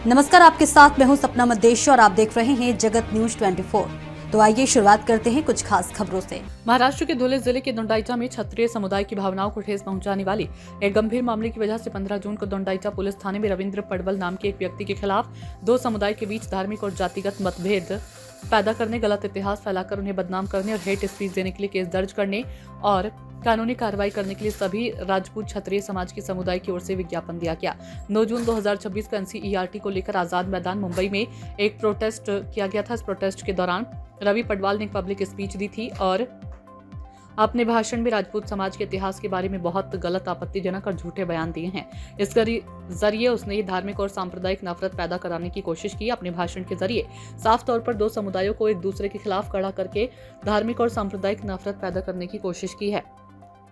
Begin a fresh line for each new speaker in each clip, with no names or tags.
नमस्कार, आपके साथ मैं हूं सपना मदेश और आप देख रहे हैं जगत न्यूज 24। तो आइए शुरुआत करते हैं कुछ खास खबरों से।
महाराष्ट्र के धुले जिले के दोंडाईचा में क्षत्रिय समुदाय की भावनाओं को ठेस पहुंचाने वाली एक गंभीर मामले की वजह से 15 जून को दोंडाईचा पुलिस थाने में रविंद्र पडवल नाम के एक व्यक्ति के खिलाफ दो समुदाय के बीच धार्मिक और जातिगत मतभेद पैदा करने, गलत इतिहास फैलाकर उन्हें बदनाम करने और हेट स्पीच देने के लिए केस दर्ज करने और कानूनी कार्रवाई करने के लिए सभी राजपूत क्षत्रिय समाज के समुदाय की ओर से विज्ञापन दिया गया। 9 जून 2026 को एनसीईआरटी को लेकर आजाद मैदान मुंबई में एक प्रोटेस्ट किया गया था। इस प्रोटेस्ट के दौरान रवि पडवाल ने एक पब्लिक स्पीच दी थी और अपने भाषण में राजपूत समाज के इतिहास के बारे में बहुत गलत, आपत्तिजनक और झूठे बयान दिए हैं। इस जरिए उसने धार्मिक और सांप्रदायिक नफरत पैदा कराने की कोशिश की। अपने भाषण के जरिए साफ तौर पर दो समुदायों को एक दूसरे के खिलाफ खड़ा करके धार्मिक और सांप्रदायिक नफरत पैदा करने की कोशिश की है।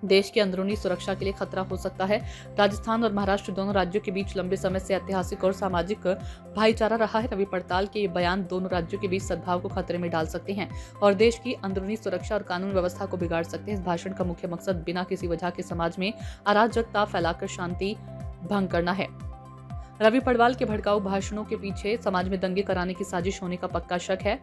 देश की अंदरूनी सुरक्षा के लिए खतरा हो सकता है। राजस्थान और महाराष्ट्र दोनों राज्यों के बीच लंबे समय से ऐतिहासिक और सामाजिक भाईचारा रहा है। रवि पडताल के ये बयान दोनों राज्यों के बीच सद्भाव को खतरे में डाल सकते हैं और देश की अंदरूनी सुरक्षा और कानून व्यवस्था को बिगाड़ सकते हैं। इस भाषण का मुख्य मकसद बिना किसी वजह के समाज में अराजकता फैलाकर शांति भंग करना है। रवि पडवाल के भड़काऊ भाषणों के पीछे समाज में दंगे कराने की साजिश होने का पक्का शक है।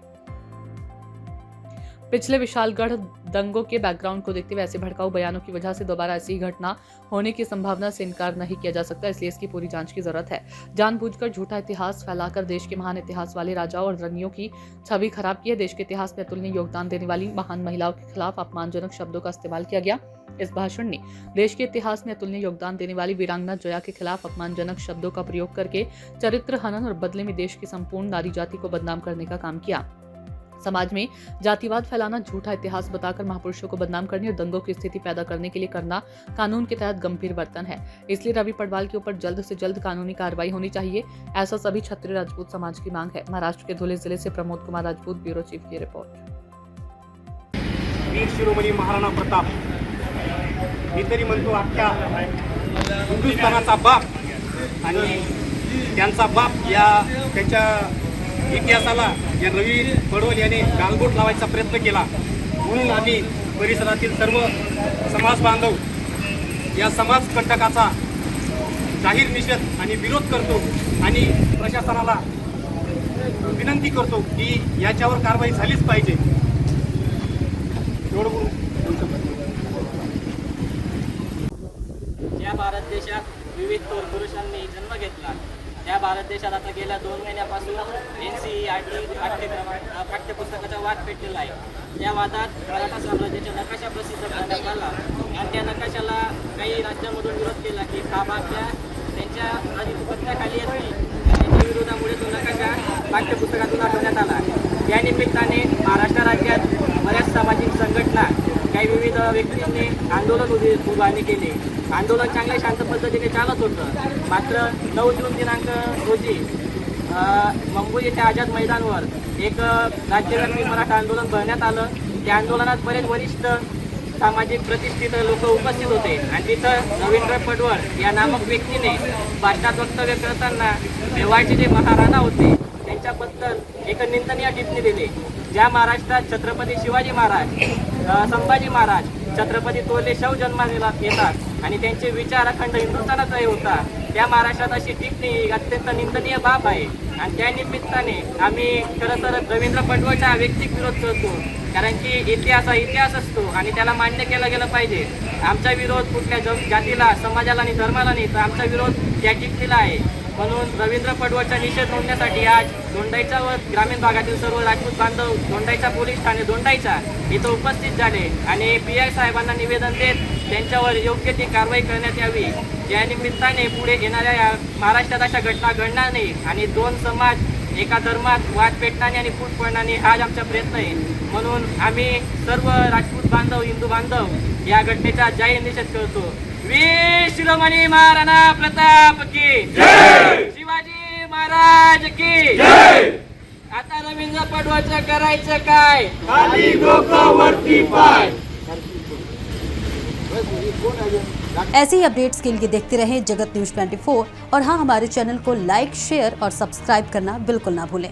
पिछले विशालगढ़ दंगों के बैकग्राउंड को देखते हुए ऐसे भड़काऊ बयानों की वजह से दोबारा ऐसी ही घटना होने की संभावना से इनकार नहीं किया जा सकता, इसलिए इसकी पूरी जांच की जरूरत है। जानबूझकर झूठा इतिहास फैलाकर देश के महान इतिहास वाले राजाओं और रनियों की छवि खराब की है। देश के इतिहास में अतुलनीय योगदान देने वाली महान महिलाओं के खिलाफ अपमानजनक शब्दों का इस्तेमाल किया गया। इस भाषण ने देश के इतिहास में अतुलनीय योगदान देने वाली वीरांगना जया के खिलाफ अपमानजनक शब्दों का प्रयोग करके चरित्र हनन और बदले में देश की संपूर्ण नारी जाति को बदनाम करने का काम किया। समाज में जातिवाद फैलाना, झूठा इतिहास बताकर महापुरुषों को बदनाम करने और दंगों की स्थिति पैदा करने के लिए करना कानून के तहत गंभीर बर्तन है। इसलिए रवि पडवाल के ऊपर जल्द से जल्द कानूनी कार्रवाई होनी चाहिए, ऐसा सभी क्षत्रिय राजपूत समाज की मांग है। महाराष्ट्र के धुले जिले से प्रमोद कुमार राजपूत, ब्यूरो चीफ की रिपोर्ट।
वीर शिरोमणी महाराणा प्रताप मी तरी म्हणतो अख्ख्या हिंदुस्थानाचा बाप आणि त्यांचा बाप या त्याच्या इतिहासाला या रवी पडवल याने गालबोट लावायचा प्रयत्न केला, म्हणून आम्ही परिसरातील सर्व समाज बांधव या समाज कंटकाचा जाहीर निषेध आणि विरोध करतो आणि प्रशासनाला विनंती करतो की याच्यावर कारवाई झालीच पाहिजे।
ज्या भारत देशात विविध थोर पुरुषांनी जन्म घेतला त्या भारत देशात आता गेल्या 2 महिन्यापासून एनसीईआरटी पाठ्यपुस्तकाचा वाद पेटलेला आहे। या वादात मराठा साम्राज्याचा नकाशा प्रसिद्ध करण्यात आला आणि त्या नकाशाला काही राज्यांमधून विरोध केला की हा भाग त्यांच्या अधिपत्याखाली येत नाही। त्यांच्या विरोधामुळे तो नकाशा पाठ्यपुस्तकातून हटवण्यात आला। या निमित्ताने महाराष्ट्र राज्यात बऱ्याच सामाजिक संघटना, काही विविध व्यक्तींनी आंदोलन उभारणी केले। आंदोलन चांगल्या शांत पद्धतीने चालत होतं, मात्र 9 जून दिनांक रोजी मुंबई येथे आझाद मैदानावर एक राज्यव्यापी मराठा आंदोलन भरण्यात आलं। त्या आंदोलनात बरेच वरिष्ठ सामाजिक प्रतिष्ठित लोक उपस्थित होते आणि तिथं रवींद्र पडवळ या नामक व्यक्तीने भाषणात वक्तव्य करताना मेवाडचे जे महाराणा होते त्यांच्याबद्दल एक निंदनीय टिप्पणी दिली। ज्या महाराष्ट्रात छत्रपती शिवाजी महाराज, संभाजी महाराज, छत्रपती तोरले शव जन्माला येतात आणि त्यांचे विचार अखंड हिंदुस्थानाचाही होता, त्या महाराष्ट्रात अशी टिप्पणी अत्यंत निंदनीय बाब आहे। आणि त्या निमित्ताने आम्ही खरं तर रवींद्र पडवळचा व्यक्तिक विरोध करतो, कारण की इतिहास हा इतिहास असतो आणि त्याला मान्य केला गेला पाहिजे। आमचा विरोध कुठल्या जातीला, समाजाला आणि धर्माला नाही, तर आमचा विरोध त्या टिप्पणीला आहे। म्हणून रवींद्र पडवळचा निषेध नोंदण्यासाठी आज दोंडाईचा व ग्रामीण भागातील सर्व राजपूत बांधव दोंडाईचा पोलीस ठाणे दोंडाईचा इथं उपस्थित झाले आणि PI साहेबांना निवेदन देत त्यांच्यावर योग्य ती कारवाई करण्यात यावी। या निमित्ताने पुढे येणाऱ्या महाराष्ट्रात अशा घटना घडणार नाही आणि दोन समाज एका धर्मात वाद पेटणार नाही आणि फूट पडणार नाही, हाच आमचा प्रयत्न आहे। म्हणून आम्ही सर्व राजपूत बांधव, हिंदू बांधव या घटनेचा जाहीर निषेध करतो। वीर शिरोमणी महाराणा प्रताप की जय, शिवाजी महाराज की जय। आता रवींद्र पडवळचं करायचं काय?
खाली डोकं वरती पाय।
ऐसे ही अपडेट्स के लिए देखते रहें जगत न्यूज 24 और हाँ, हमारे चैनल को लाइक, शेयर और सब्सक्राइब करना बिल्कुल ना भूलें।